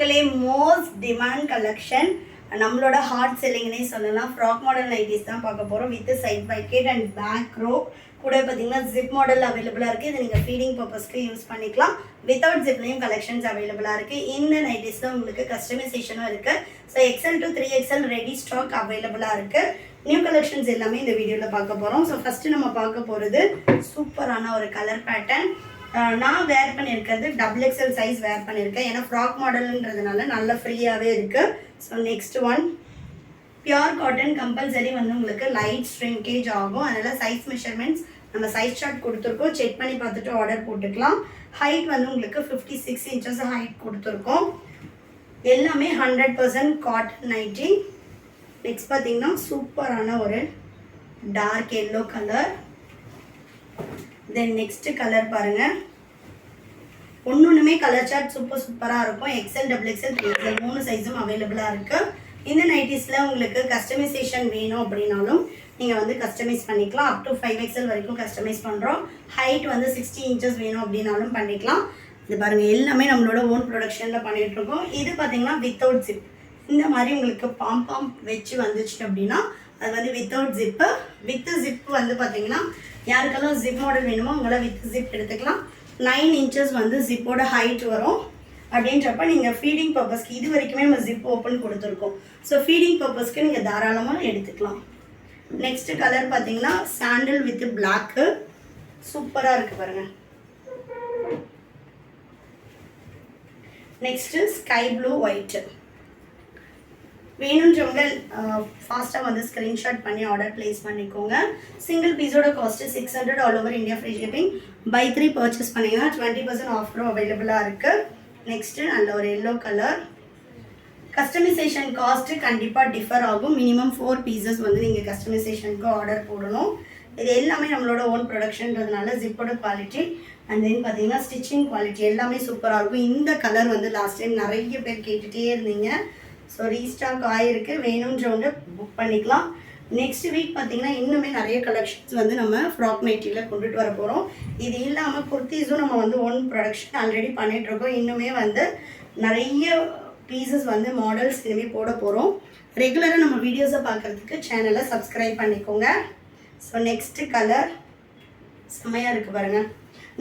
மக்களே most demand collection நம்மளோட hot செல்லிங்னே சொல்லலாம். ஃப்ராக் மாடல் நைட்டிஸ் தான் பார்க்க போகிறோம் with side pocket and back row கூட பார்த்தீங்கன்னா ஜிப் மாடல் அவைலபிளாக இருக்குது. இது நீங்கள் ஃபீடிங் பர்பஸ்க்கு யூஸ் பண்ணிக்கலாம். வித்தவுட் ஜிப்லேயும் கலெக்ஷன்ஸ் அவைலபிளாக இருக்குது. இந்த நைட்டிஸில் உங்களுக்கு கஸ்டமைசேஷனும் இருக்குது. So XL to 3XL ready stock அவைலபிளாக இருக்குது. நியூ கலெக்ஷன்ஸ் எல்லாமே இந்த வீடியோவில் பார்க்க போகிறோம். ஸோ ஃபஸ்ட்டு நம்ம பார்க்க போகிறது சூப்பரான ஒரு கலர் பேட்டர்ன். நான் வேர் பண்ணியிருக்கிறது XXL சைஸ் வேர் பண்ணியிருக்கேன். ஏன்னா ஃப்ராக் மாடலுன்றதுனால நல்ல ஃப்ரீயாகவே இருக்குது. So next one pure cotton compulsory வந்து உங்களுக்கு லைட் ஸ்ட்ரிங்கேஜ் ஆகும். அதனால் சைஸ் மெஷர்மெண்ட்ஸ் நம்ம சைஸ் சார்ட் கொடுத்துருக்கோம். செக் பண்ணி பார்த்துட்டு ஆர்டர் போட்டுக்கலாம். ஹைட் வந்து உங்களுக்கு 56 இன்ச்சஸ் ஹைட் கொடுத்துருக்கோம். எல்லாமே 100% காட்டன் நைட்டி. நெக்ஸ்ட் பார்த்தீங்கன்னா சூப்பரான ஒரு dark yellow colour. Then next colour பாருங்கள். ஒன்றுமே கலர் சார்ட் சூப்பராக இருக்கும். XL, XXL, 3XL 3 சைஸும் அவைலபிளாக இருக்குது. இந்த நைட்டிஸில் உங்களுக்கு கஸ்டமைசேஷன் வேணும் அப்படின்னாலும் நீங்கள் வந்து கஸ்டமைஸ் பண்ணிக்கலாம். அப் டு 5XL வரைக்கும் கஸ்டமைஸ் பண்ணுறோம். ஹைட் வந்து 60 இன்ச்சஸ் வேணும் அப்படின்னாலும் பண்ணிக்கலாம். இது பாருங்கள், எல்லாமே நம்மளோட ஓன் ப்ரொடக்ஷனில் பண்ணிகிட்ருக்கோம். இது பார்த்தீங்கன்னா வித்தவுட் ஜிப். இந்த மாதிரி உங்களுக்கு பாம் வச்சு வந்துச்சு அப்படின்னா அது வந்து வித்தவுட் ஜிப்பு. வித் ஜிப் வந்து பார்த்தீங்கன்னா யாருக்கெல்லாம் ஜிப் மாடல் வேணுமோ அவங்களாம் வித் ஜிப் எடுத்துக்கலாம். 9 இன்ச்சஸ் வந்து ஜிப்போட ஹைட் வரும். அப்படின்றப்ப நீங்கள் ஃபீடிங் பர்பஸ்க்கு இது வரைக்குமே நம்ம ஜிப் ஓப்பன் கொடுத்துருக்கோம். ஸோ ஃபீடிங் பர்பஸ்க்கு நீங்கள் தாராளமாக எடுத்துக்கலாம். நெக்ஸ்ட் கலர் பார்த்தீங்கன்னா சாண்டில் வித் பிளாக்கு. சூப்பராக இருக்குது பாருங்கள். Next sky blue white. வேணுன்றவங்க ஃபாஸ்ட்டாக வந்து ஸ்க்ரீன்ஷாட் பண்ணி ஆர்டர் ப்ளேஸ் பண்ணிக்கோங்க. சிங்கிள் பீஸோட cost 600 all over India free shipping. Buy 3 purchase பண்ணிங்கன்னா 20% ஆஃபரும் அவைலபிளாக இருக்குது. நெக்ஸ்ட்டு நல்ல ஒரு எல்லோ கலர். கஸ்டமைசேஷன் காஸ்ட்டு கண்டிப்பாக டிஃபர் ஆகும். மினிமம் 4 பீசஸ் வந்து நீங்கள் கஸ்டமைசேஷனுக்கு ஆர்டர் போடணும். இது எல்லாமே நம்மளோட ஓன் ப்ரொடக்ஷன்றதுனால ஜிப்போட குவாலிட்டி அண்ட் தென் பார்த்தீங்கன்னா ஸ்டிச்சிங் குவாலிட்டி எல்லாமே சூப்பராக இருக்கும். இந்த கலர் வந்து லாஸ்ட் டைம் நிறைய பேர் கேட்டுகிட்டே இருந்தீங்க. ஸோ ரீஸ்டாக் ஆகிருக்கு. வேணுன்றவங்க புக் பண்ணிக்கலாம். நெக்ஸ்ட் வீக் பார்த்தீங்கன்னா இன்னுமே நிறைய கலெக்ஷன்ஸ் வந்து நம்ம ஃப்ராக் நைட்டியில் கொண்டுட்டு வர போகிறோம். இது இல்லாமல் குர்த்திஸும் நம்ம வந்து ஓன் ப்ரொடக்ஷன் ஆல்ரெடி பண்ணிகிட்ருக்கோம். இன்னுமே வந்து நிறைய பீசஸ் வந்து மாடல்ஸ் இனிமேல் போட போகிறோம். ரெகுலராக நம்ம வீடியோஸை பார்க்குறதுக்கு சேனலை சப்ஸ்கிரைப் பண்ணிக்கோங்க. ஸோ நெக்ஸ்ட்டு கலர் செம்மையாக இருக்குது பாருங்கள்.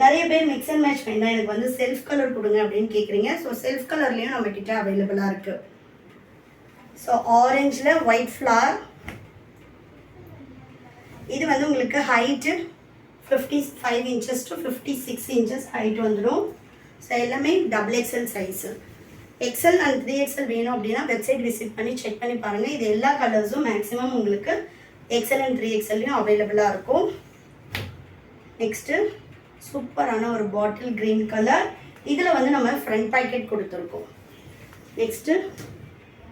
நிறைய பேர் மிக்ஸ் அண்ட் மேட்ச் வேண்டாம், எனக்கு வந்து செல்ஃப் கலர் கொடுங்க அப்படின்னு கேட்குறீங்க. ஸோ செல்ஃப் கலர்லேயும் நம்மக்கிட்ட அவைலபிளாக இருக்குது. ஸோ ஆரஞ்சில் ஒயிட் ஃப்ளவர். இது வந்து உங்களுக்கு height 55 inches to 56 inches height வந்துடும். ஸோ எல்லாமே XXL size. XL and 3XL வேணும் அப்படின்னா வெப்சைட் விசிட் பண்ணி செக் பண்ணி பாருங்கள். இது எல்லா கலர்ஸும் மேக்ஸிமம் உங்களுக்கு XL அண்ட் 3XLலையும் அவைலபிளாக இருக்கும். நெக்ஸ்ட்டு சூப்பரான ஒரு பாட்டில் க்ரீன் கலர். இதில் வந்து நம்ம ஃப்ரண்ட் பாக்கெட் கொடுத்துருக்கோம். Next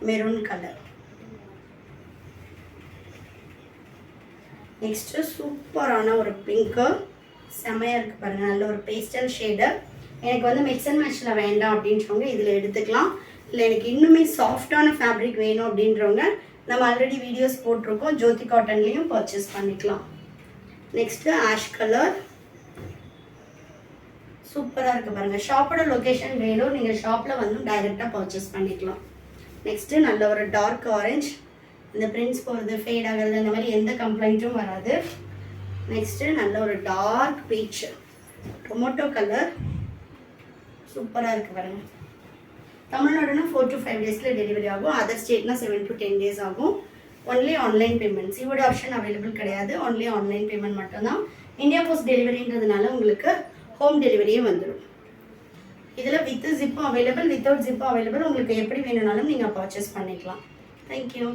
maroon colour. நெக்ஸ்ட்டு சூப்பரான ஒரு பிங்க்கு. செம்மையாக இருக்குது பாருங்கள். நல்ல ஒரு பேஸ்டல் ஷேடு. எனக்கு வந்து மிக்ஸ் அண்ட் மேட்ச்சில் வேண்டாம் அப்படின்றவங்க இதில் எடுத்துக்கலாம். இல்லை எனக்கு இன்னுமே சாஃப்டான ஃபேப்ரிக் வேணும் அப்படின்றவங்க நம்ம ஆல்ரெடி வீடியோஸ் போட்டிருக்கோம். ஜோதி காட்டன்லேயும் பர்ச்சேஸ் பண்ணிக்கலாம். Next ash colour. சூப்பராக இருக்குது பாருங்கள். ஷாப்போட லொக்கேஷன் வேணும், நீங்கள் ஷாப்பில் வந்து டைரெக்டாக பர்ச்சேஸ் பண்ணிக்கலாம். நெக்ஸ்ட்டு நல்ல ஒரு டார்க் ஆரஞ்ச். இந்த பிரிண்ட்ஸ் போகிறது ஃபேட் ஆகிறது அந்த மாதிரி எந்த கம்ப்ளைண்ட்டும் வராது. நெக்ஸ்ட்டு நல்ல ஒரு டார்க் பீச் டொமேட்டோ கலர். சூப்பராக இருக்குது பாருங்கள். தமிழ்நாடுனா 4 to 5 டேஸில் டெலிவரி ஆகும். அதர் ஸ்டேட்னா 7 to 10 டேஸ் ஆகும். Only online payment. COD option available கிடையாது. ஒன்லி ஆன்லைன் பேமெண்ட் மட்டும்தான். இந்தியா போஸ்ட் டெலிவரின்றதுனால உங்களுக்கு ஹோம் டெலிவரியே வந்துடும். இதில் வித் ஜிப்பும் அவைலபிள், வித்தவுட் ஜிப்பும் அவைலபிள். உங்களுக்கு எப்படி வேணும்னாலும் நீங்கள் பர்ச்சேஸ் பண்ணிக்கலாம். தேங்க்யூ.